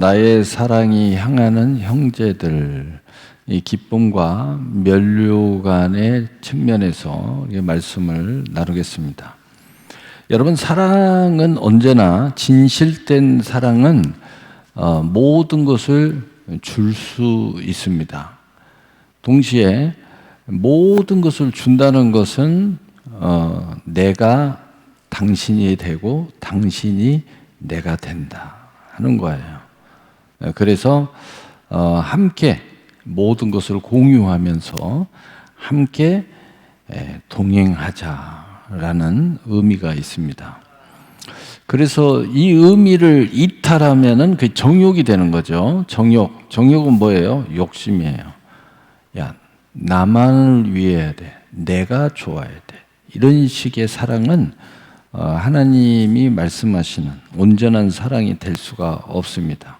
나의 사랑이 향하는 형제들, 이 기쁨과 면류 간의 측면에서 말씀을 나누겠습니다. 여러분, 사랑은 언제나 진실된 사랑은 모든 것을 줄 수 있습니다. 동시에 모든 것을 준다는 것은 내가 당신이 되고 당신이 내가 된다 하는 거예요. 그래서 함께 모든 것을 공유하면서 함께 동행하자라는 의미가 있습니다. 그래서 이 의미를 이탈하면은 그 정욕이 되는 거죠. 정욕은 뭐예요? 욕심이에요. 야, 나만을 위해야 돼. 내가 좋아야 돼. 이런 식의 사랑은 하나님이 말씀하시는 온전한 사랑이 될 수가 없습니다.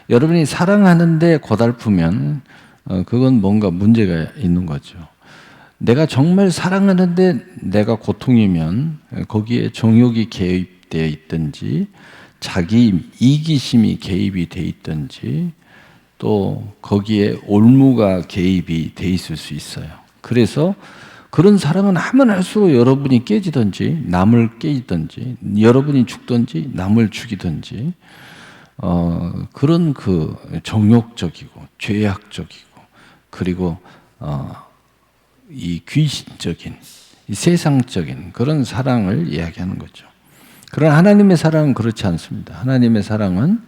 여러분이 사랑하는데 고달프면 그건 뭔가 문제가 있는 거죠. 내가 정말 사랑하는데 내가 고통이면 거기에 정욕이 개입되어 있든지 자기 이기심이 개입이 되어 있든지 또 거기에 올무가 개입이 되어 있을 수 있어요. 그래서 그런 사랑은 하면 할수록 여러분이 깨지든지 남을 깨지든지 여러분이 죽든지 남을 죽이든지 그런 그 정욕적이고 죄악적이고 그리고 이 귀신적인 이 세상적인 그런 사랑을 이야기하는 거죠. 그러나 하나님의 사랑은 그렇지 않습니다. 하나님의 사랑은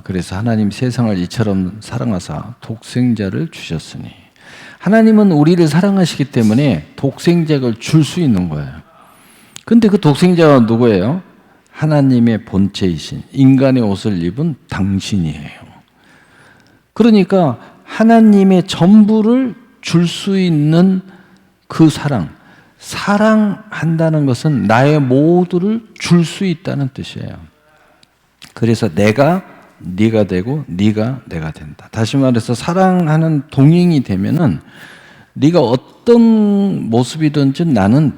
그래서 하나님 세상을 이처럼 사랑하사 독생자를 주셨으니 하나님은 우리를 사랑하시기 때문에 독생자를 줄 수 있는 거예요. 근데 그 독생자가 누구예요? 하나님의 본체이신 인간의 옷을 입은 당신이에요. 그러니까 하나님의 전부를 줄 수 있는 그 사랑한다는 것은 나의 모두를 줄 수 있다는 뜻이에요. 그래서 내가 네가 되고 네가 내가 된다. 다시 말해서 사랑하는 동행이 되면은 네가 어떤 모습이든지 나는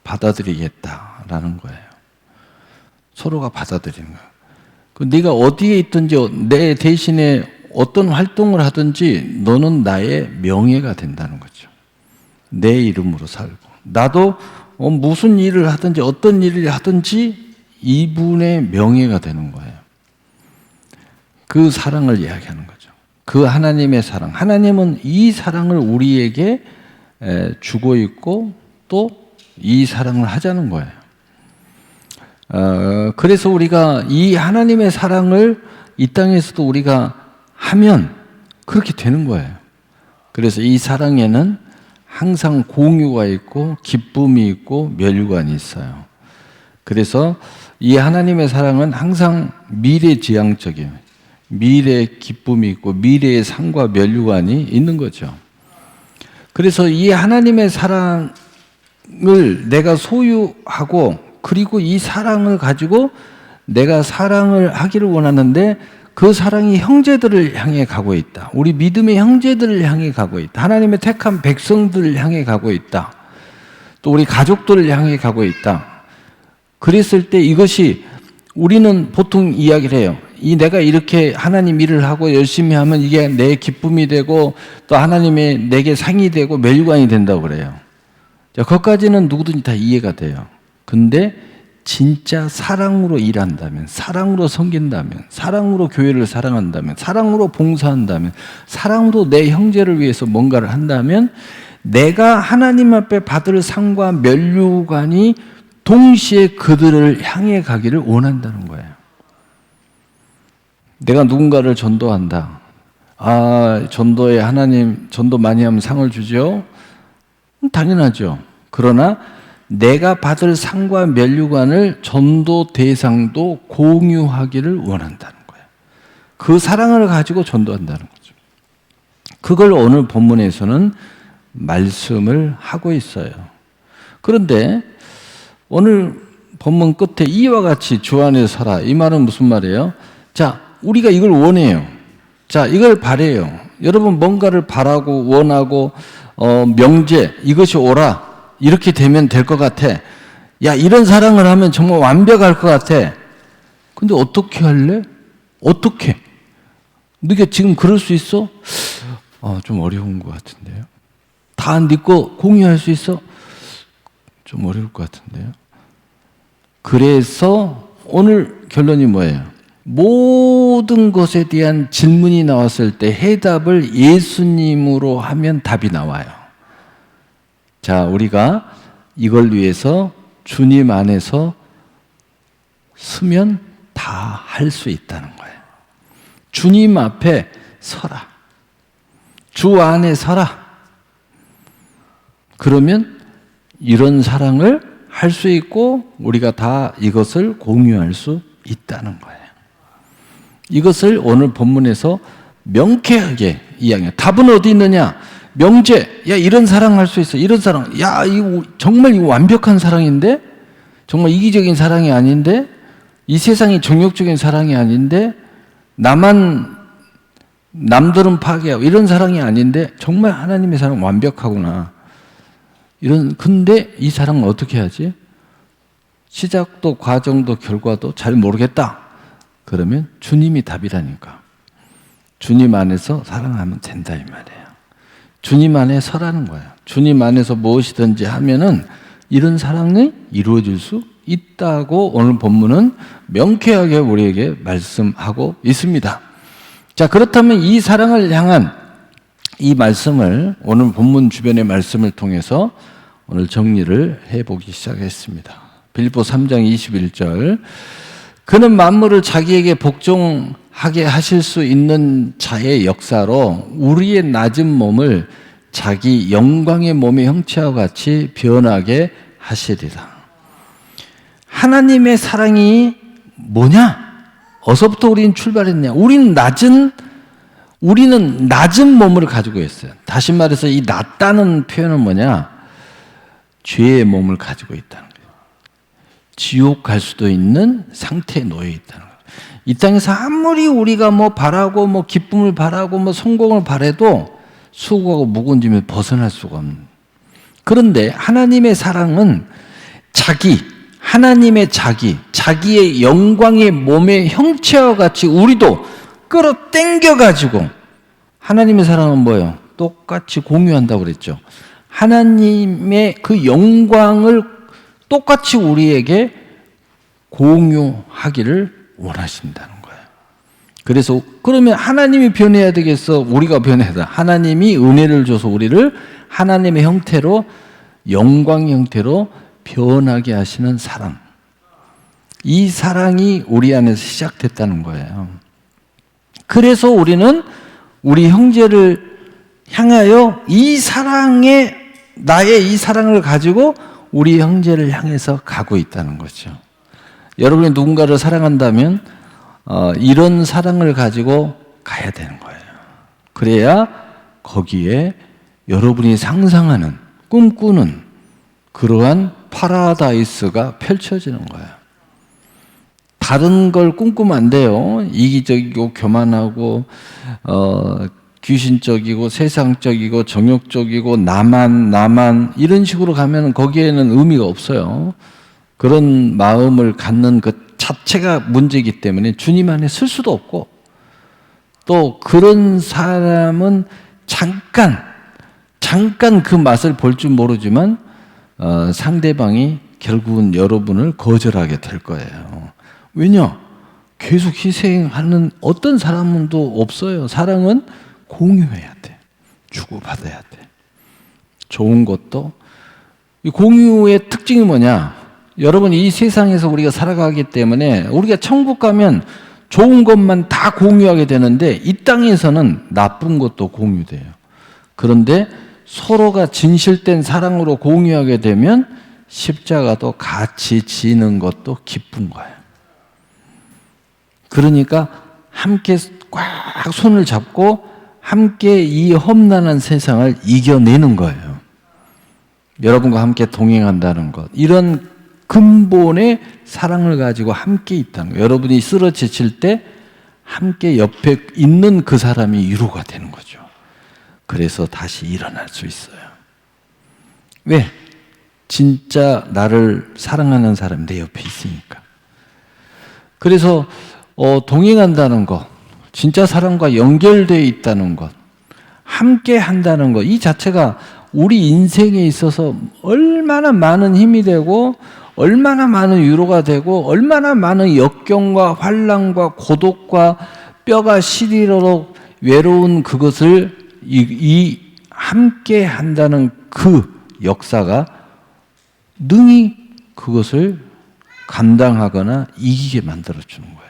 받아들이겠다라는 거예요. 서로가 받아들이는 거예요. 네가 어디에 있든지 내 대신에 어떤 활동을 하든지 너는 나의 명예가 된다는 거죠. 내 이름으로 살고 나도 무슨 일을 하든지 어떤 일을 하든지 이분의 명예가 되는 거예요. 그 사랑을 이야기하는 거죠. 그 하나님의 사랑. 하나님은 이 사랑을 우리에게 주고 있고 또 이 사랑을 하자는 거예요. 그래서 우리가 이 하나님의 사랑을 이 땅에서도 우리가 하면 그렇게 되는 거예요. 그래서 이 사랑에는 항상 공유가 있고 기쁨이 있고 면류관이 있어요. 그래서 이 하나님의 사랑은 항상 미래지향적이에요. 미래의 기쁨이 있고 미래의 상과 면류관이 있는 거죠. 그래서 이 하나님의 사랑을 내가 소유하고 그리고 이 사랑을 가지고 내가 사랑을 하기를 원하는데 그 사랑이 형제들을 향해 가고 있다. 우리 믿음의 형제들을 향해 가고 있다. 하나님의 택한 백성들을 향해 가고 있다. 또 우리 가족들을 향해 가고 있다. 그랬을 때 이것이 우리는 보통 이야기를 해요. 내가 이렇게 하나님 일을 하고 열심히 하면 이게 내 기쁨이 되고 또 하나님의 내게 상이 되고 면류관이 된다고 그래요. 자, 그것까지는 누구든지 다 이해가 돼요. 근데 진짜 사랑으로 일한다면, 사랑으로 섬긴다면, 사랑으로 교회를 사랑한다면, 사랑으로 봉사한다면, 사랑으로 내 형제를 위해서 뭔가를 한다면 내가 하나님 앞에 받을 상과 면류관이 동시에 그들을 향해 가기를 원한다는 거예요. 내가 누군가를 전도한다. 전도에 하나님 전도 많이 하면 상을 주죠? 당연하죠. 그러나 내가 받을 상과 면류관을 전도 대상도 공유하기를 원한다는 거예요. 그 사랑을 가지고 전도한다는 거죠. 그걸 오늘 본문에서는 말씀을 하고 있어요. 그런데 오늘 본문 끝에 이와 같이 주 안에 서라. 이 말은 무슨 말이에요? 자, 우리가 이걸 원해요. 자, 이걸 바래요. 여러분 뭔가를 바라고 원하고 명제 이것이 오라. 이렇게 되면 될 것 같아. 야, 이런 사랑을 하면 정말 완벽할 것 같아. 근데 어떻게 할래? 어떻게? 네가 지금 그럴 수 있어? 좀 어려운 것 같은데요. 다 네 거 공유할 수 있어? 좀 어려울 것 같은데요. 그래서 오늘 결론이 뭐예요? 모든 것에 대한 질문이 나왔을 때 해답을 예수님으로 하면 답이 나와요. 자, 우리가 이걸 위해서 주님 안에서 서면 다 할 수 있다는 거예요. 주님 앞에 서라. 주 안에 서라. 그러면 이런 사랑을 할 수 있고 우리가 다 이것을 공유할 수 있다는 거예요. 이것을 오늘 본문에서 명쾌하게 이야기해요. 답은 어디 있느냐? 명제. 야, 이런 사랑 할 수 있어. 이런 사랑. 야, 이거 정말 이거 완벽한 사랑인데? 정말 이기적인 사랑이 아닌데? 이 세상이 정욕적인 사랑이 아닌데? 남들은 파괴하고 이런 사랑이 아닌데? 정말 하나님의 사랑 완벽하구나. 근데 이 사랑은 어떻게 하지? 시작도 과정도 결과도 잘 모르겠다. 그러면 주님이 답이라니까. 주님 안에서 사랑하면 된다 이 말이에요. 주님 안에 서라는 거예요. 주님 안에서 무엇이든지 하면은 이런 사랑이 이루어질 수 있다고 오늘 본문은 명쾌하게 우리에게 말씀하고 있습니다. 자, 그렇다면 이 사랑을 향한 이 말씀을 오늘 본문 주변의 말씀을 통해서 오늘 정리를 해보기 시작했습니다. 빌립보 3장 21절. 그는 만물을 자기에게 복종하게 하실 수 있는 자의 역사로 우리의 낮은 몸을 자기 영광의 몸의 형체와 같이 변하게 하시리라. 하나님의 사랑이 뭐냐? 어서부터 우리는 출발했냐? 우리는 낮은 몸을 가지고 있어요. 다시 말해서 이 낮다는 표현은 뭐냐? 죄의 몸을 가지고 있다는 거예요. 지옥 갈 수도 있는 상태에 놓여 있다는 거예요. 이 땅에서 아무리 우리가 바라고 기쁨을 바라고 성공을 바라도 수고하고 묵은 짐을 벗어날 수가 없는. 그런데 하나님의 사랑은 자기의 영광의 몸의 형체와 같이 우리도 끌어당겨가지고 하나님의 사랑은 뭐예요? 똑같이 공유한다고 그랬죠. 하나님의 그 영광을 똑같이 우리에게 공유하기를 원하신다는 거예요. 그래서 그러면 하나님이 변해야 되겠어? 우리가 변해야 돼. 하나님이 은혜를 줘서 우리를 하나님의 형태로 영광의 형태로 변하게 하시는 사랑. 이 사랑이 우리 안에서 시작됐다는 거예요. 그래서 우리는 우리 형제를 향하여 나의 이 사랑을 가지고 우리 형제를 향해서 가고 있다는 거죠. 여러분이 누군가를 사랑한다면 이런 사랑을 가지고 가야 되는 거예요. 그래야 거기에 여러분이 상상하는, 꿈꾸는 그러한 파라다이스가 펼쳐지는 거예요. 다른 걸 꿈꾸면 안 돼요. 이기적이고 교만하고 귀신적이고 세상적이고 정욕적이고 나만 이런 식으로 가면 거기에는 의미가 없어요. 그런 마음을 갖는 그 자체가 문제이기 때문에 주님 안에 쓸 수도 없고, 또 그런 사람은 잠깐 그 맛을 볼 줄 모르지만 상대방이 결국은 여러분을 거절하게 될 거예요. 왜냐? 계속 희생하는 어떤 사람도 없어요. 사랑은 공유해야 돼. 주고받아야 돼. 좋은 것도. 이 공유의 특징이 뭐냐? 여러분, 이 세상에서 우리가 살아가기 때문에 우리가 천국 가면 좋은 것만 다 공유하게 되는데 이 땅에서는 나쁜 것도 공유돼요. 그런데 서로가 진실된 사랑으로 공유하게 되면 십자가도 같이 지는 것도 기쁜 거예요. 그러니까 함께 꽉 손을 잡고 함께 이 험난한 세상을 이겨내는 거예요. 여러분과 함께 동행한다는 것. 이런 근본의 사랑을 가지고 함께 있다는 거예요. 여러분이 쓰러지실 때 함께 옆에 있는 그 사람이 위로가 되는 거죠. 그래서 다시 일어날 수 있어요. 왜? 진짜 나를 사랑하는 사람이 내 옆에 있으니까. 그래서 동행한다는 것, 진짜 사랑과 연결되어 있다는 것, 함께 한다는 것, 이 자체가 우리 인생에 있어서 얼마나 많은 힘이 되고 얼마나 많은 위로가 되고 얼마나 많은 역경과 환난과 고독과 뼈가 시리도록 외로운 그것을 이 함께 한다는 그 역사가 능히 그것을 감당하거나 이기게 만들어주는 거예요.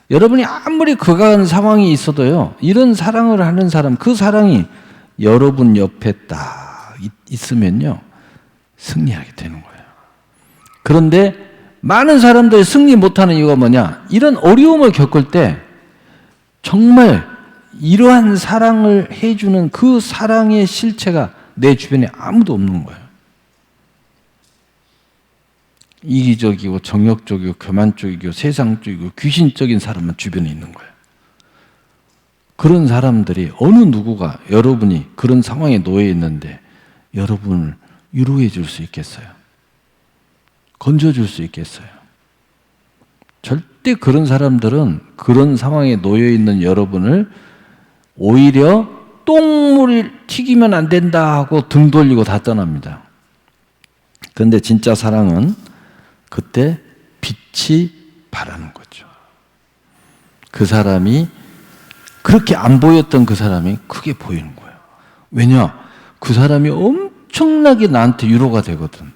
여러분이 아무리 극악한 상황이 있어도요, 이런 사랑을 하는 사람, 그 사랑이 여러분 옆에 딱 있으면요, 승리하게 되는 거예요. 그런데 많은 사람들이 승리 못하는 이유가 뭐냐? 이런 어려움을 겪을 때 정말 이러한 사랑을 해주는 그 사랑의 실체가 내 주변에 아무도 없는 거예요. 이기적이고 정욕적이고 교만적이고 세상적이고 귀신적인 사람만 주변에 있는 거예요. 그런 사람들이 어느 누구가 여러분이 그런 상황에 놓여 있는데 여러분을 위로해 줄 수 있겠어요? 건져줄 수 있겠어요? 절대 그런 사람들은 그런 상황에 놓여 있는 여러분을 오히려 똥물 튀기면 안 된다 하고 등 돌리고 다 떠납니다. 그런데 진짜 사랑은 그때 빛이 바라는 거죠. 그 사람이 그렇게 안 보였던 그 사람이 크게 보이는 거예요. 왜냐? 그 사람이 엄청나게 나한테 위로가 되거든.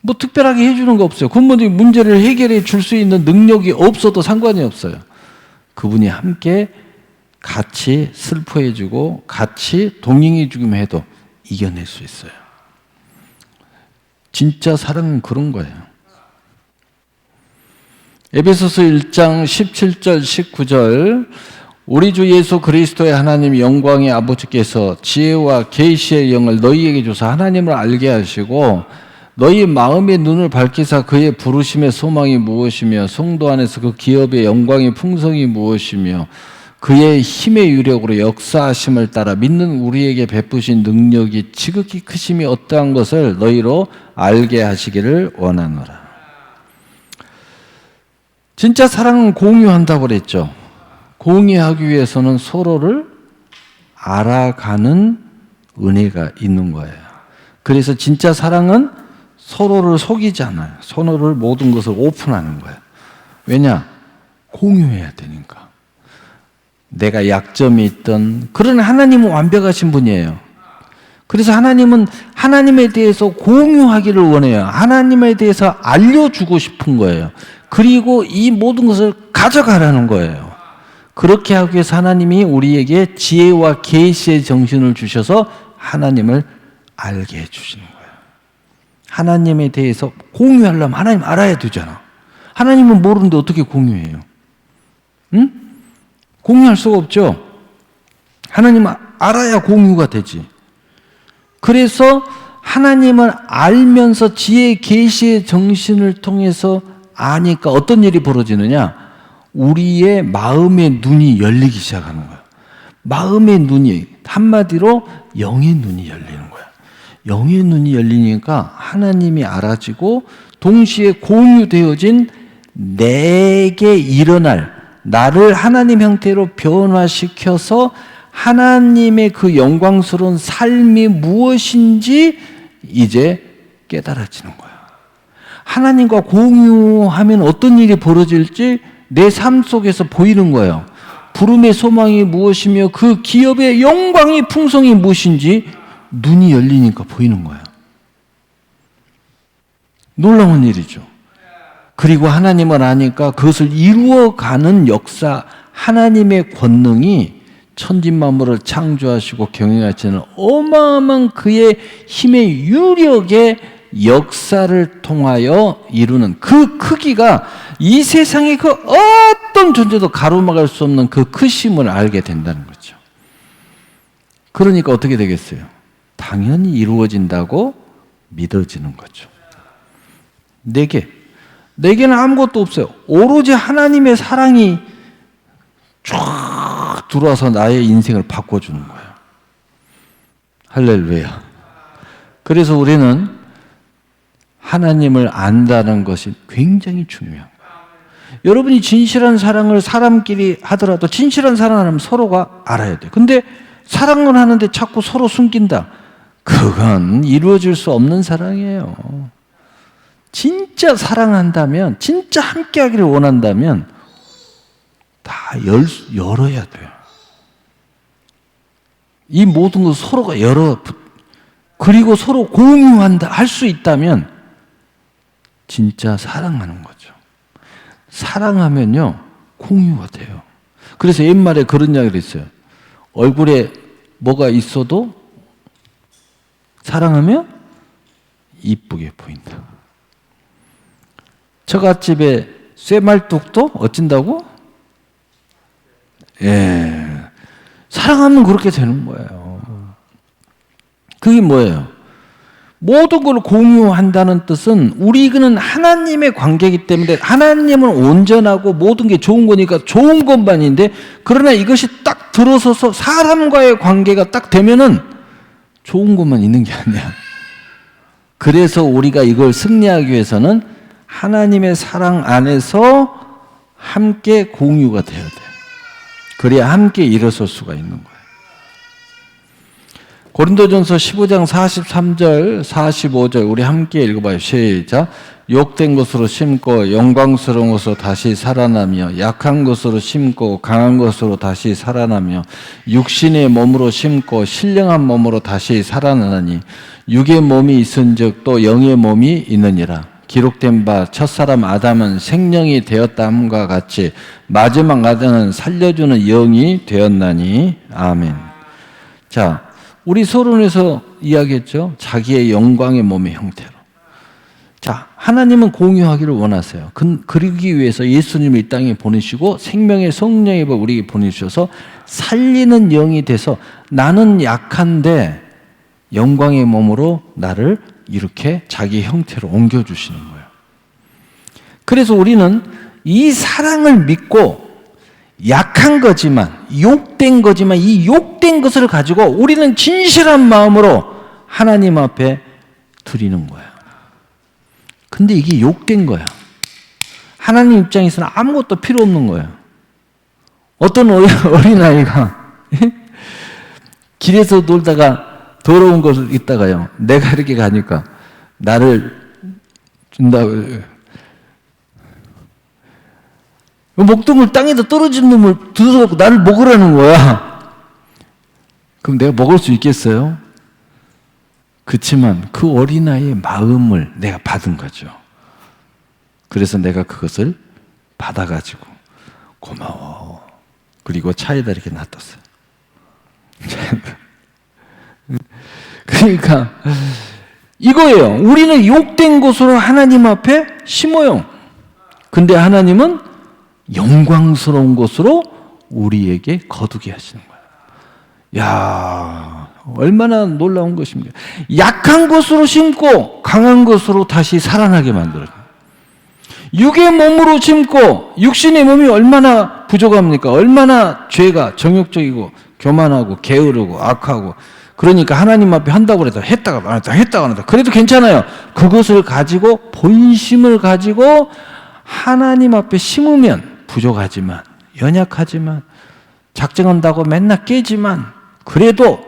뭐 특별하게 해주는 거 없어요. 근본적인 문제를 해결해 줄 수 있는 능력이 없어도 상관이 없어요. 그분이 함께 같이 슬퍼해주고 같이 동행해주기만 해도 이겨낼 수 있어요. 진짜 사랑은 그런 거예요. 에베소서 1장 17절 19절 우리 주 예수 그리스도의 하나님 영광의 아버지께서 지혜와 계시의 영을 너희에게 주사 하나님을 알게 하시고 너희 마음의 눈을 밝히사 그의 부르심의 소망이 무엇이며 성도 안에서 그 기업의 영광의 풍성이 무엇이며 그의 힘의 유력으로 역사하심을 따라 믿는 우리에게 베푸신 능력이 지극히 크심이 어떠한 것을 너희로 알게 하시기를 원하노라. 진짜 사랑은 공유한다고 그랬죠. 공유하기 위해서는 서로를 알아가는 은혜가 있는 거예요. 그래서 진짜 사랑은 서로를 속이지 않아요. 서로를 모든 것을 오픈하는 거예요. 왜냐? 공유해야 되니까. 내가 약점이 있던, 그러나 하나님은 완벽하신 분이에요. 그래서 하나님은 하나님에 대해서 공유하기를 원해요. 하나님에 대해서 알려주고 싶은 거예요. 그리고 이 모든 것을 가져가라는 거예요. 그렇게 하기 위해서 하나님이 우리에게 지혜와 계시의 정신을 주셔서 하나님을 알게 해주시는 거예요. 하나님에 대해서 공유하려면 하나님 알아야 되잖아. 하나님은 모르는데 어떻게 공유해요? 응? 공유할 수가 없죠. 하나님은 알아야 공유가 되지. 그래서 하나님을 알면서 지혜 계시의 정신을 통해서 아니까 어떤 일이 벌어지느냐? 우리의 마음의 눈이 열리기 시작하는 거예요. 마음의 눈이 한마디로 영의 눈이 열리는 거예요. 영의 눈이 열리니까 하나님이 알아지고 동시에 공유되어진 내게 일어날 나를 하나님 형태로 변화시켜서 하나님의 그 영광스러운 삶이 무엇인지 이제 깨달아지는 거예요. 하나님과 공유하면 어떤 일이 벌어질지 내 삶 속에서 보이는 거예요. 부름의 소망이 무엇이며 그 기업의 영광의 풍성이 무엇인지 눈이 열리니까 보이는 거예요. 놀라운 일이죠. 그리고 하나님을 아니까 그것을 이루어가는 역사, 하나님의 권능이 천지만물을 창조하시고 경영하시는 어마어마한 그의 힘의 유력의 역사를 통하여 이루는 그 크기가 이 세상의 그 어떤 존재도 가로막을 수 없는 그 크심을 알게 된다는 거죠. 그러니까 어떻게 되겠어요? 당연히 이루어진다고 믿어지는 거죠. 내게는 아무것도 없어요. 오로지 하나님의 사랑이 쫙 들어와서 나의 인생을 바꿔주는 거예요. 할렐루야. 그래서 우리는 하나님을 안다는 것이 굉장히 중요한 거예요. 여러분이 진실한 사랑을 사람끼리 하더라도 진실한 사랑을 서로가 알아야 돼요. 근데 사랑을 하는데 자꾸 서로 숨긴다. 그건 이루어질 수 없는 사랑이에요. 진짜 사랑한다면, 진짜 함께 하기를 원한다면 다 열어야 돼요. 이 모든 것을 서로가 그리고 서로 공유한다, 할 수 있다면 진짜 사랑하는 거죠. 사랑하면요, 공유가 돼요. 그래서 옛말에 그런 이야기를 했어요. 얼굴에 뭐가 있어도 사랑하면 이쁘게 보인다. 처갓집에 쇠말뚝도 어찐다고? 예. 사랑하면 그렇게 되는 거예요. 그게 뭐예요? 모든 걸 공유한다는 뜻은 우리는 하나님의 관계이기 때문에 하나님은 온전하고 모든 게 좋은 거니까 좋은 것만인데, 그러나 이것이 딱 들어서서 사람과의 관계가 딱 되면은 좋은 것만 있는 게 아니야. 그래서 우리가 이걸 승리하기 위해서는 하나님의 사랑 안에서 함께 공유가 되어야 돼. 그래야 함께 일어설 수가 있는 거예요. 고린도전서 15장 43절, 45절 우리 함께 읽어봐요. 시작. 욕된 것으로 심고 영광스러운 것으로 다시 살아나며 약한 것으로 심고 강한 것으로 다시 살아나며 육신의 몸으로 심고 신령한 몸으로 다시 살아나니 육의 몸이 있은즉 또 영의 몸이 있느니라. 기록된 바 첫사람 아담은 생명이 되었다함과 같이 마지막 아담은 살려주는 영이 되었나니. 아멘. 자, 우리 서론에서 이야기했죠. 자기의 영광의 몸의 형태로. 자, 하나님은 공유하기를 원하세요. 그러기 위해서 예수님을 이 땅에 보내시고 생명의 성령의 법 우리에게 보내주셔서 살리는 영이 돼서 나는 약한데 영광의 몸으로 나를 이렇게 자기 형태로 옮겨주시는 거예요. 그래서 우리는 이 사랑을 믿고 약한 거지만, 욕된 거지만 이 욕된 것을 가지고 우리는 진실한 마음으로 하나님 앞에 드리는 거예요. 근데 이게 욕된 거야. 하나님 입장에서는 아무것도 필요 없는 거예요. 어떤 어린아이가 길에서 놀다가 더러운 것을 있다가요, 내가 이렇게 가니까 나를 준다고, 목동을 땅에다 떨어진 놈을 들어갖고 나를 먹으라는 거야. 그럼 내가 먹을 수 있겠어요? 그렇지만 그 어린아이의 마음을 내가 받은 거죠. 그래서 내가 그것을 받아가지고 고마워. 그리고 차에다 이렇게 놔뒀어요. 그러니까 이거예요. 우리는 욕된 것으로 하나님 앞에 심어요. 근데 하나님은 영광스러운 것으로 우리에게 거두게 하시는 거예요. 야, 얼마나 놀라운 것입니까? 약한 것으로 심고 강한 것으로 다시 살아나게 만들어요. 육의 몸으로 심고 육신의 몸이 얼마나 부족합니까? 얼마나 죄가 정욕적이고 교만하고 게으르고 악하고, 그러니까 하나님 앞에 한다고 해도 했다가 안 했다. 그래도 괜찮아요. 그것을 가지고 본심을 가지고 하나님 앞에 심으면 부족하지만, 연약하지만, 작정한다고 맨날 깨지만, 그럼에도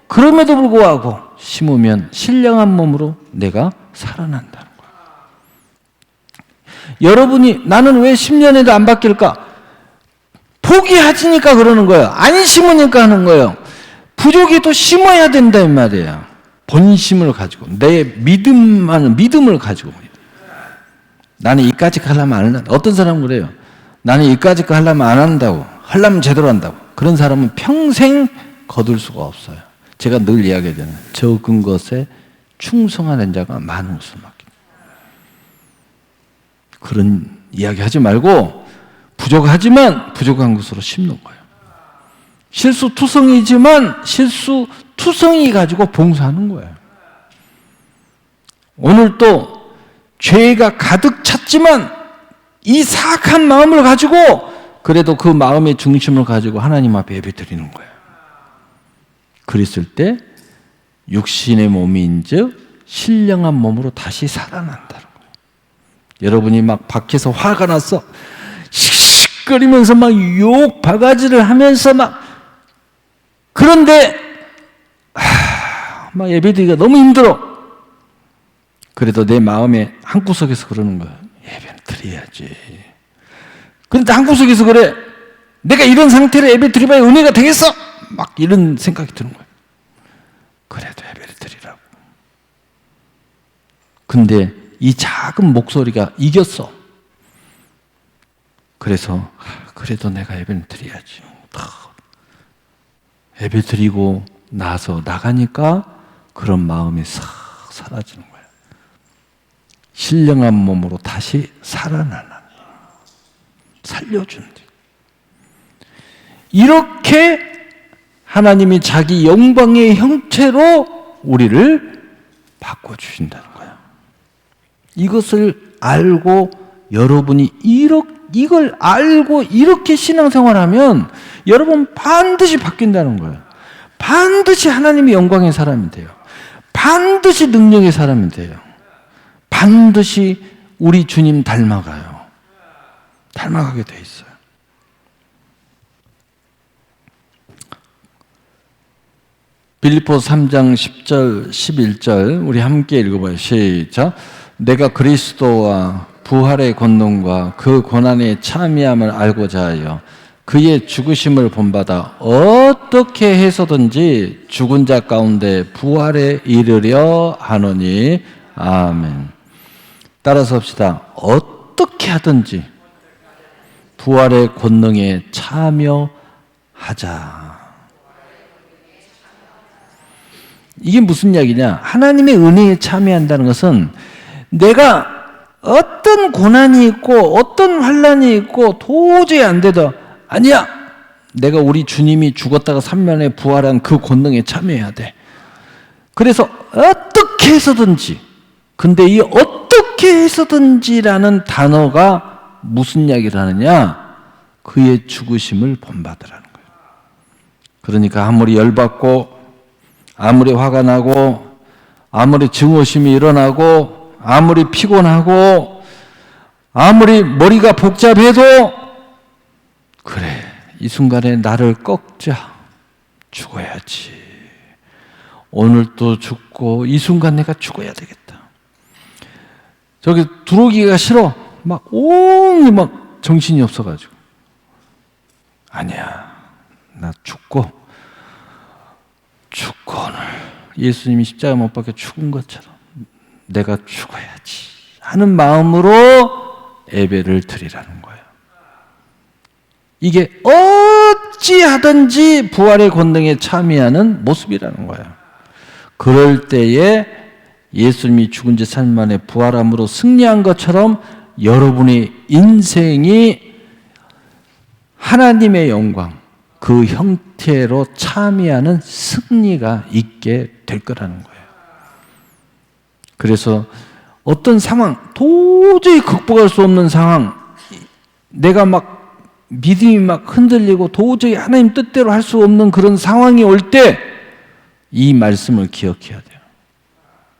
불구하고 심으면 신령한 몸으로 내가 살아난다는 거예요. 여러분이 나는 왜 10년에도 안 바뀔까? 포기하지니까 그러는 거예요. 안 심으니까 하는 거예요. 부족이 또 심어야 된다 이 말이에요. 본심을 가지고, 내 믿음을 가지고. 나는 이까짓 거 하려면 안 한다. 어떤 사람은 그래요. 나는 이까짓 거 하려면 안 한다고. 하려면 제대로 한다고. 그런 사람은 평생 거둘 수가 없어요. 제가 늘 이야기하잖아요. 적은 것에 충성하는 자가 많은 것을 맡깁니다. 그런 이야기 하지 말고 부족하지만 부족한 것으로 심는 거예요. 실수투성이지만 실수투성이 가지고 봉사하는 거예요. 오늘 또 죄가 가득 찼지만 이 사악한 마음을 가지고 그래도 그 마음의 중심을 가지고 하나님 앞에 예배드리는 거예요. 그랬을 때 육신의 몸인즉 신령한 몸으로 다시 살아난다는 거예요. 여러분이 막 밖에서 화가 났어. 씩씩거리면서 막 욕 바가지를 하면서 막 그런데 막 예배드리기가 너무 힘들어. 그래도 내 마음에 한구석에서 그러는 거야. 예배는 드려야지. 그런데 한구석에서 그래. 내가 이런 상태로 예배 드려봐야 은혜가 되겠어? 막 이런 생각이 드는 거야. 그래도 예배를 드리라고. 근데 이 작은 목소리가 이겼어. 그래서 그래도 내가 예배는 드려야지. 예배 드리고 나서 나가니까 그런 마음이 싹 사라지는 거야. 신령한 몸으로 다시 살아나는, 살려주는. 이렇게 하나님이 자기 영광의 형체로 우리를 바꿔주신다는 거야. 이것을 알고 여러분이 이걸 알고 이렇게 신앙생활하면 여러분 반드시 바뀐다는 거예요. 반드시 하나님의 영광의 사람이 돼요. 반드시 능력의 사람이 돼요. 반드시 우리 주님 닮아가요. 닮아가게 돼 있어요. 빌립보서 3장 10절 11절 우리 함께 읽어봐요. 시작. 내가 그리스도와 부활의 권능과 그 고난의 참여함을 알고자 하여 그의 죽으심을 본받아 어떻게 해서든지 죽은 자 가운데 부활에 이르려 하노니. 아멘. 따라서 합시다. 어떻게 하든지 부활의 권능에 참여하자. 이게 무슨 이야기냐? 하나님의 은혜에 참여한다는 것은 내가 어떤 고난이 있고 어떤 환난이 있고 도저히 안 되다. 아니야. 내가 우리 주님이 죽었다가 3년 만에 부활한 그 권능에 참여해야 돼. 그래서 어떻게 해서든지. 근데 이 어떻게 해서든지라는 단어가 무슨 이야기를 하느냐? 그의 죽으심을 본받으라는 거예요. 그러니까 아무리 열받고 아무리 화가 나고 아무리 증오심이 일어나고 아무리 피곤하고 아무리 머리가 복잡해도 그래, 이 순간에 나를 꺾자. 죽어야지. 오늘 또 죽고 이 순간 내가 죽어야 되겠다. 저기 들어오기가 싫어. 막 온이 막 정신이 없어가지고 아니야. 나 죽고 오늘 예수님이 십자가 못 박혀 죽은 것처럼 내가 죽어야지 하는 마음으로 예배를 드리라는 거예요. 이게 어찌하든지 부활의 권능에 참여하는 모습이라는 거예요. 그럴 때에 예수님이 죽은 지 3일 만에 부활함으로 승리한 것처럼 여러분의 인생이 하나님의 영광, 그 형태로 참여하는 승리가 있게 될 거라는 거예요. 그래서 어떤 상황, 도저히 극복할 수 없는 상황, 내가 막 믿음이 막 흔들리고 도저히 하나님 뜻대로 할 수 없는 그런 상황이 올 때 이 말씀을 기억해야 돼요.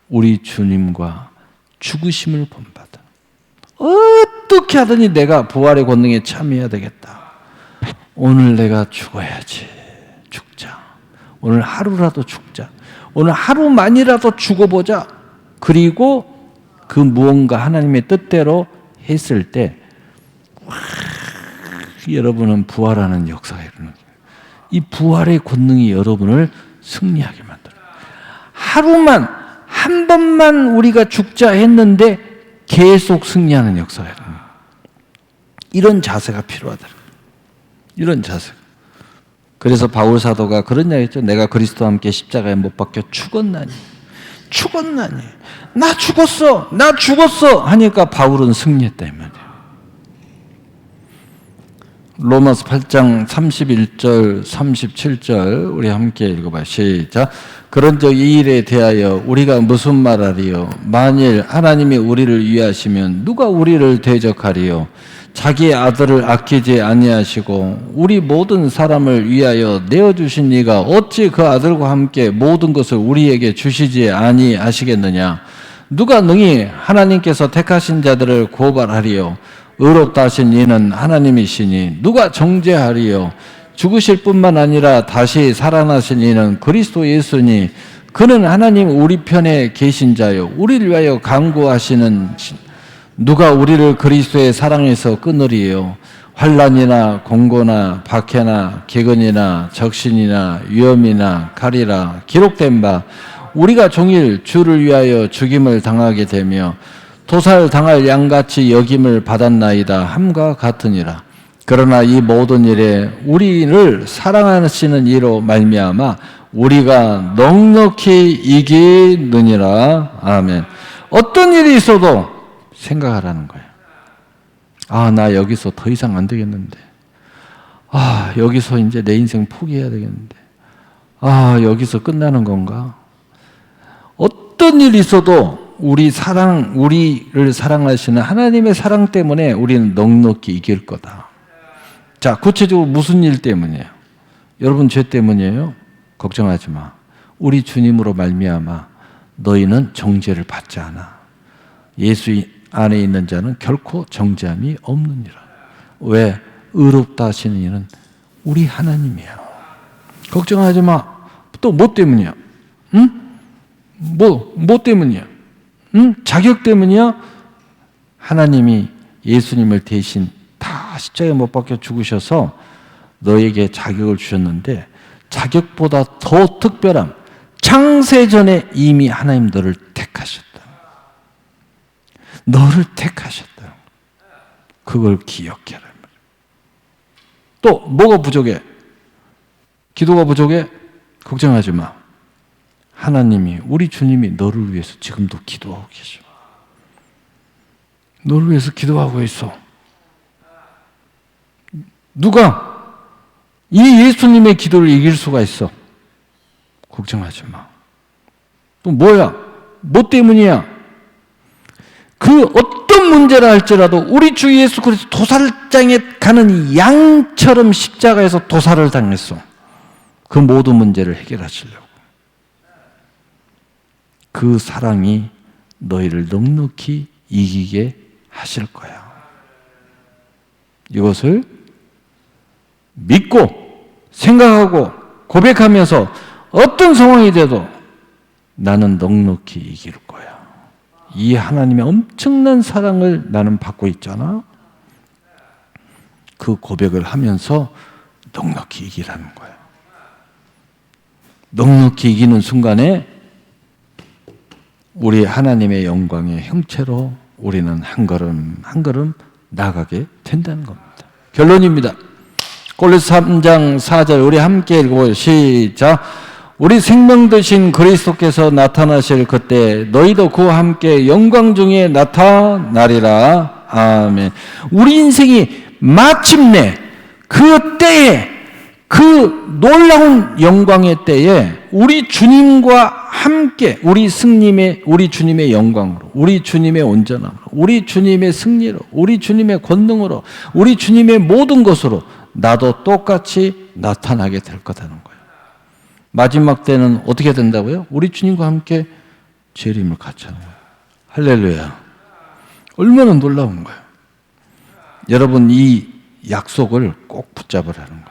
우리 주님과 죽으심을 본받아. 어떻게 하더니 내가 부활의 권능에 참여해야 되겠다. 오늘 내가 죽어야지. 죽자. 오늘 하루라도 죽자. 오늘 하루만이라도 죽어보자. 그리고 그 무언가 하나님의 뜻대로 했을 때 여러분은 부활하는 역사가 일어나는 거예요. 이 부활의 권능이 여러분을 승리하게 만들어요. 하루만 한 번만 우리가 죽자 했는데 계속 승리하는 역사가 일어나요. 이런 자세가 필요하다. 이런 자세. 그래서 바울 사도가 그런 이야기 했죠. 내가 그리스도와 함께 십자가에 못 박혀 죽었나니. 나 죽었어 하니까 바울은 승리했다 이 말이에요. 로마서 8장 31절 37절 우리 함께 읽어봐요. 시작. 그런즉 이 일에 대하여 우리가 무슨 말하리요? 만일 하나님이 우리를 위하시면 누가 우리를 대적하리요? 자기의 아들을 아끼지 아니하시고 우리 모든 사람을 위하여 내어주신 이가 어찌 그 아들과 함께 모든 것을 우리에게 주시지 아니하시겠느냐? 누가 능히 하나님께서 택하신 자들을 고발하리요? 의롭다 하신 이는 하나님이시니 누가 정죄하리요? 죽으실 뿐만 아니라 다시 살아나신 이는 그리스도 예수니 그는 하나님 우리 편에 계신 자요 우리를 위하여 간구하시는 누가 우리를 그리스도의 사랑에서 끊으리요? 환난이나 공고나 박해나 기근이나 적신이나 위험이나 칼이라 기록된 바 우리가 종일 주를 위하여 죽임을 당하게 되며 도살 당할 양같이 여김을 받았나이다 함과 같으니라. 그러나 이 모든 일에 우리를 사랑하시는 이로 말미암아 우리가 넉넉히 이기느니라. 아멘. 어떤 일이 있어도 생각하라는 거예요. 아, 나 여기서 더 이상 안 되겠는데. 아, 여기서 이제 내 인생 포기해야 되겠는데. 아, 여기서 끝나는 건가? 어떤 일이 있어도 우리를 사랑하시는 하나님의 사랑 때문에 우리는 넉넉히 이길 거다. 자, 구체적으로 무슨 일 때문이에요? 여러분 죄 때문이에요? 걱정하지 마. 우리 주님으로 말미암아 너희는 정죄를 받지 않아. 예수 안에 있는 자는 결코 정죄함이 없느니라. 왜? 의롭다 하시는 이는 우리 하나님이야. 걱정하지 마. 또 뭐 때문이야? 응? 뭐 때문이야? 응? 자격 때문이야? 하나님이 예수님을 대신 다 십자가에 못 박혀 죽으셔서 너에게 자격을 주셨는데 자격보다 더 특별함, 창세전에 이미 하나님 너를 택하셨다. 너를 택하셨다. 그걸 기억해라. 또 뭐가 부족해? 기도가 부족해? 걱정하지 마. 하나님이, 우리 주님이 너를 위해서 지금도 기도하고 계셔. 너를 위해서 기도하고 있어. 누가 이 예수님의 기도를 이길 수가 있어? 걱정하지 마. 또 뭐야? 뭐 때문이야? 그 어떤 문제라 할지라도 우리 주 예수 그리스도 도살장에 가는 양처럼 십자가에서 도살을 당했어. 그 모든 문제를 해결하시려고. 그 사랑이 너희를 넉넉히 이기게 하실 거야. 이것을 믿고 생각하고 고백하면서 어떤 상황이 돼도 나는 넉넉히 이길 거야. 이 하나님의 엄청난 사랑을 나는 받고 있잖아. 그 고백을 하면서 넉넉히 이기라는 거야. 넉넉히 이기는 순간에 우리 하나님의 영광의 형체로 우리는 한 걸음 한 걸음 나가게 된다는 겁니다. 결론입니다. 골로새 3장 4절 우리 함께 읽어보죠. 시작. 우리 생명 되신 그리스도께서 나타나실 그때 너희도 그와 함께 영광 중에 나타나리라. 아멘. 우리 인생이 마침내 그 때에, 그 놀라운 영광의 때에 우리 주님과 함께 우리 주님의 영광으로, 우리 주님의 온전함으로, 우리 주님의 승리로, 우리 주님의 권능으로, 우리 주님의 모든 것으로 나도 똑같이 나타나게 될 거라는 거예요. 마지막 때는 어떻게 된다고요? 우리 주님과 함께 재림을 같이 하는 거예요. 할렐루야. 얼마나 놀라운 거예요. 여러분 이 약속을 꼭 붙잡으라는 거예요.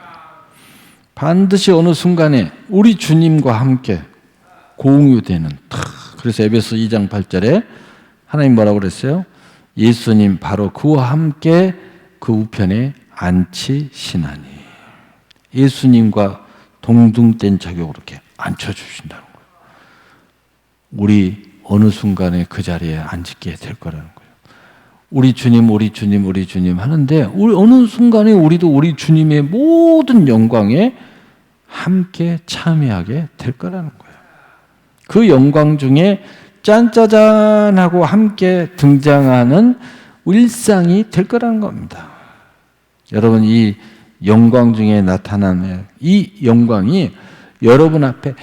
반드시 어느 순간에 우리 주님과 함께 공유되는, 그래서 에베소 2장 8절에 하나님 뭐라고 그랬어요? 예수님 바로 그와 함께 그 우편에 앉히시나니. 예수님과 동등된 자격으로 이렇게 앉혀주신다는 거예요. 우리 어느 순간에 그 자리에 앉게 될 거라는 거예요. 우리 주님, 우리 주님, 우리 주님 하는데 우리 어느 순간에 우리도 우리 주님의 모든 영광에 함께 참여하게 될 거라는 거예요. 그 영광 중에 짠짜잔하고 함께 등장하는 일상이 될 거라는 겁니다. 여러분 이 영광 중에 나타나는 이 영광이 여러분 앞에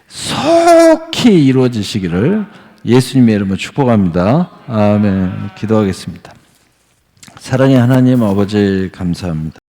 속히 이루어지시기를 예수님의 이름으로 축복합니다. 아멘. 기도하겠습니다. 사랑의 하나님 아버지 감사합니다.